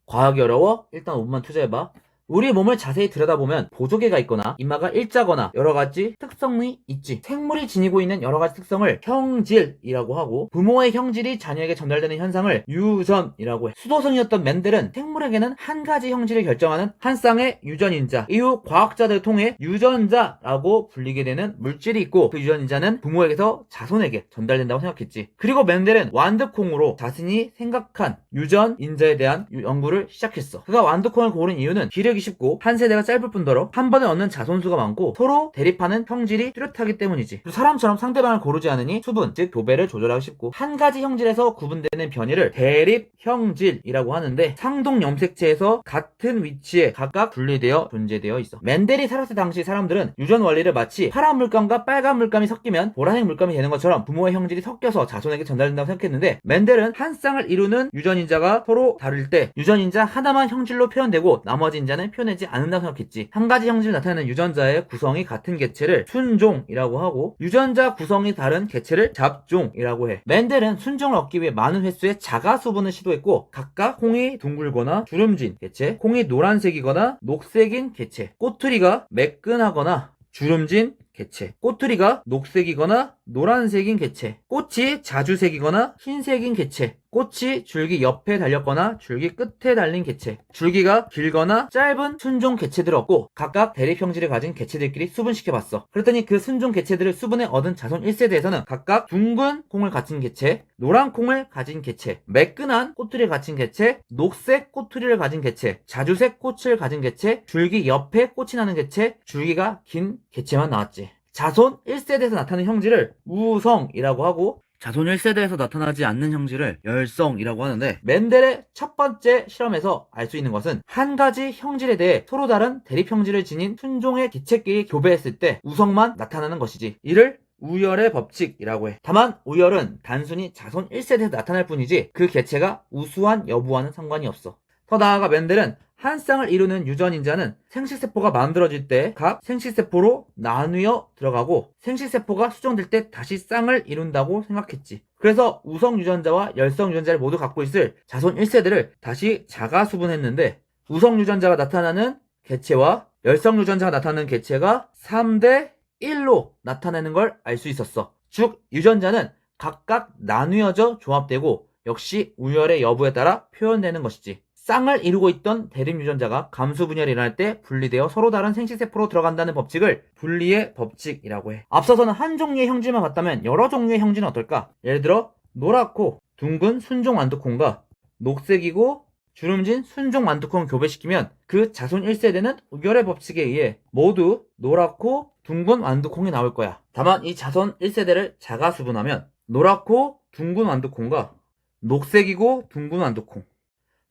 과학이 어려워? 일단 5분만 투자해봐. 우리 몸을 자세히 들여다보면 보조개가 있거나 이마가 일자거나 여러가지 특성이 있지. 생물이 지니고 있는 여러가지 특성을 형질이라고 하고, 부모의 형질이 자녀에게 전달되는 현상을 유전이라고 해. 수도승이었던 맨델은 생물에게는 한 가지 형질을 결정하는 한 쌍의 유전인자, 이후 과학자들을 통해 유전자라고 불리게 되는 물질이 있고, 그 유전인자는 부모에게서 자손에게 전달된다고 생각했지. 그리고 맨델은 완두콩으로 자신이 생각한 유전인자에 대한 연구를 시작했어. 그가 완두콩을 고른 이유는 기르기 쉽고 한 세대가 짧을 뿐더러 한 번에 얻는 자손수가 많고 서로 대립하는 형질이 뚜렷하기 때문이지. 사람처럼 상대방을 고르지 않으니 수분, 즉 교배를 조절하기 쉽고, 한 가지 형질에서 구분되는 변이를 대립 형질이라고 하는데, 상동 염색체에서 같은 위치에 각각 분리되어 존재되어 있어. 맨델이 살았을 당시 사람들은 유전 원리를 마치 파란 물감과 빨간 물감이 섞이면 보라색 물감이 되는 것처럼 부모의 형질이 섞여서 자손에게 전달된다고 생각했는데, 맨델은 한 쌍을 이루는 유전인자가 서로 다를 때 유전인자 하나만 형질로 표현되고 나머지 인자는 표현되지 않는다고 생각했지. 한 가지 형질을 나타내는 유전자의 구성이 같은 개체를 순종이라고 하고, 유전자 구성이 다른 개체를 잡종이라고 해. 맨델은 순종을 얻기 위해 많은 횟수의 자가 수분을 시도했고, 각각 콩이 둥글거나 주름진 개체, 콩이 노란색이거나 녹색인 개체, 꼬투리가 매끈하거나 주름진 개체, 꼬투리가 녹색이거나 노란색인 개체, 꽃이 자주색이거나 흰색인 개체, 꽃이 줄기 옆에 달렸거나 줄기 끝에 달린 개체, 줄기가 길거나 짧은 순종 개체들을 얻고 각각 대립 형질을 가진 개체들끼리 수분시켜봤어. 그랬더니 그 순종 개체들을 수분에 얻은 자손 1세대에서는 각각 둥근 콩을 가진 개체, 노란 콩을 가진 개체, 매끈한 꼬투리를 가진 개체, 녹색 꼬투리를 가진 개체, 자주색 꽃을 가진 개체, 줄기 옆에 꽃이 나는 개체, 줄기가 긴 개체만 나왔지. 자손 1세대에서 나타나는 형질을 우성이라고 하고, 자손 1세대에서 나타나지 않는 형질을 열성이라고 하는데, 맨델의 첫 번째 실험에서 알 수 있는 것은 한 가지 형질에 대해 서로 다른 대립 형질을 지닌 순종의 개체끼리 교배했을 때 우성만 나타나는 것이지. 이를 우열의 법칙이라고 해. 다만 우열은 단순히 자손 1세대에서 나타날 뿐이지 그 개체가 우수한 여부와는 상관이 없어. 더 나아가 맨델은 한 쌍을 이루는 유전인자는 생식세포가 만들어질 때 각 생식세포로 나뉘어 들어가고, 생식세포가 수정될 때 다시 쌍을 이룬다고 생각했지. 그래서 우성 유전자와 열성 유전자를 모두 갖고 있을 자손 1세대를 다시 자가수분했는데, 우성 유전자가 나타나는 개체와 열성 유전자가 나타나는 개체가 3대 1로 나타내는 걸 알 수 있었어. 즉 유전자는 각각 나뉘어져 조합되고 역시 우열의 여부에 따라 표현되는 것이지. 쌍을 이루고 있던 대립 유전자가 감수 분열이 일어날 때 분리되어 서로 다른 생식세포로 들어간다는 법칙을 분리의 법칙이라고 해. 앞서서는 한 종류의 형질만 봤다면 여러 종류의 형질은 어떨까? 예를 들어 노랗고 둥근 순종 완두콩과 녹색이고 주름진 순종 완두콩을 교배시키면 그 자손 1세대는 우열의 법칙에 의해 모두 노랗고 둥근 완두콩이 나올 거야. 다만 이 자손 1세대를 자가수분하면 노랗고 둥근 완두콩과 녹색이고 둥근 완두콩,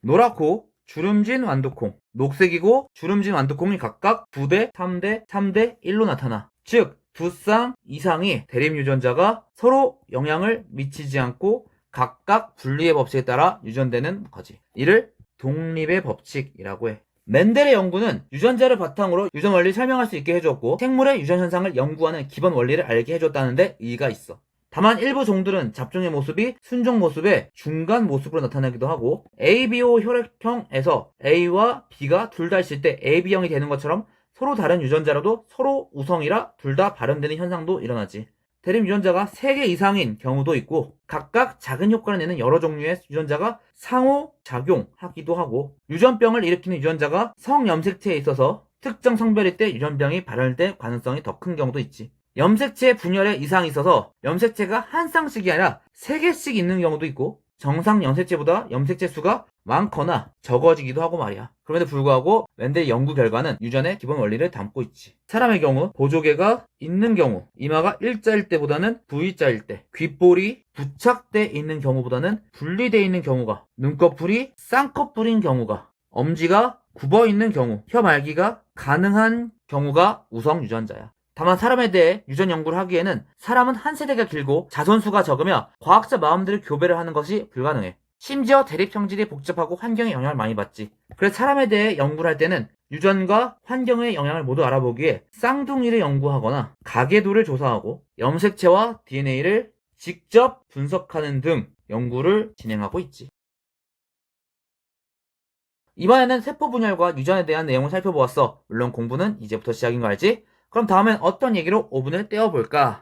노랗고 주름진 완두콩, 녹색이고 주름진 완두콩이 각각 9대, 3대, 3대 1로 나타나. 즉, 두 쌍 이상의 대립 유전자가 서로 영향을 미치지 않고 각각 분리의 법칙에 따라 유전되는 거지. 이를 독립의 법칙이라고 해. 맨델의 연구는 유전자를 바탕으로 유전 원리를 설명할 수 있게 해줬고, 생물의 유전 현상을 연구하는 기본 원리를 알게 해줬다는데 의의가 있어. 다만 일부 종들은 잡종의 모습이 순종 모습의 중간 모습으로 나타나기도 하고, ABO 혈액형에서 A와 B가 둘 다 있을 때 AB형이 되는 것처럼 서로 다른 유전자라도 서로 우성이라 둘 다 발현되는 현상도 일어나지. 대립 유전자가 3개 이상인 경우도 있고, 각각 작은 효과를 내는 여러 종류의 유전자가 상호작용하기도 하고, 유전병을 일으키는 유전자가 성염색체에 있어서 특정 성별일 때 유전병이 발현될 가능성이 더 큰 경우도 있지. 염색체 분열에 이상이 있어서 염색체가 한 쌍씩이 아니라 3개씩 있는 경우도 있고, 정상 염색체보다 염색체 수가 많거나 적어지기도 하고 말이야. 그럼에도 불구하고 맨델 연구 결과는 유전의 기본 원리를 담고 있지. 사람의 경우 보조개가 있는 경우, 이마가 일자일 때보다는 V자일 때, 귓볼이 부착돼 있는 경우보다는 분리돼 있는 경우가, 눈꺼풀이 쌍꺼풀인 경우가, 엄지가 굽어 있는 경우, 혀 말기가 가능한 경우가 우성 유전자야. 다만 사람에 대해 유전 연구를 하기에는 사람은 한 세대가 길고 자손수가 적으며 과학자 마음대로 교배를 하는 것이 불가능해. 심지어 대립 형질이 복잡하고 환경의 영향을 많이 받지. 그래서 사람에 대해 연구를 할 때는 유전과 환경의 영향을 모두 알아보기 위해 쌍둥이를 연구하거나 가계도를 조사하고 염색체와 DNA를 직접 분석하는 등 연구를 진행하고 있지. 이번에는 세포 분열과 유전에 대한 내용을 살펴보았어. 물론 공부는 이제부터 시작인 거 알지? 그럼 다음엔 어떤 얘기로 5분을 때워볼까?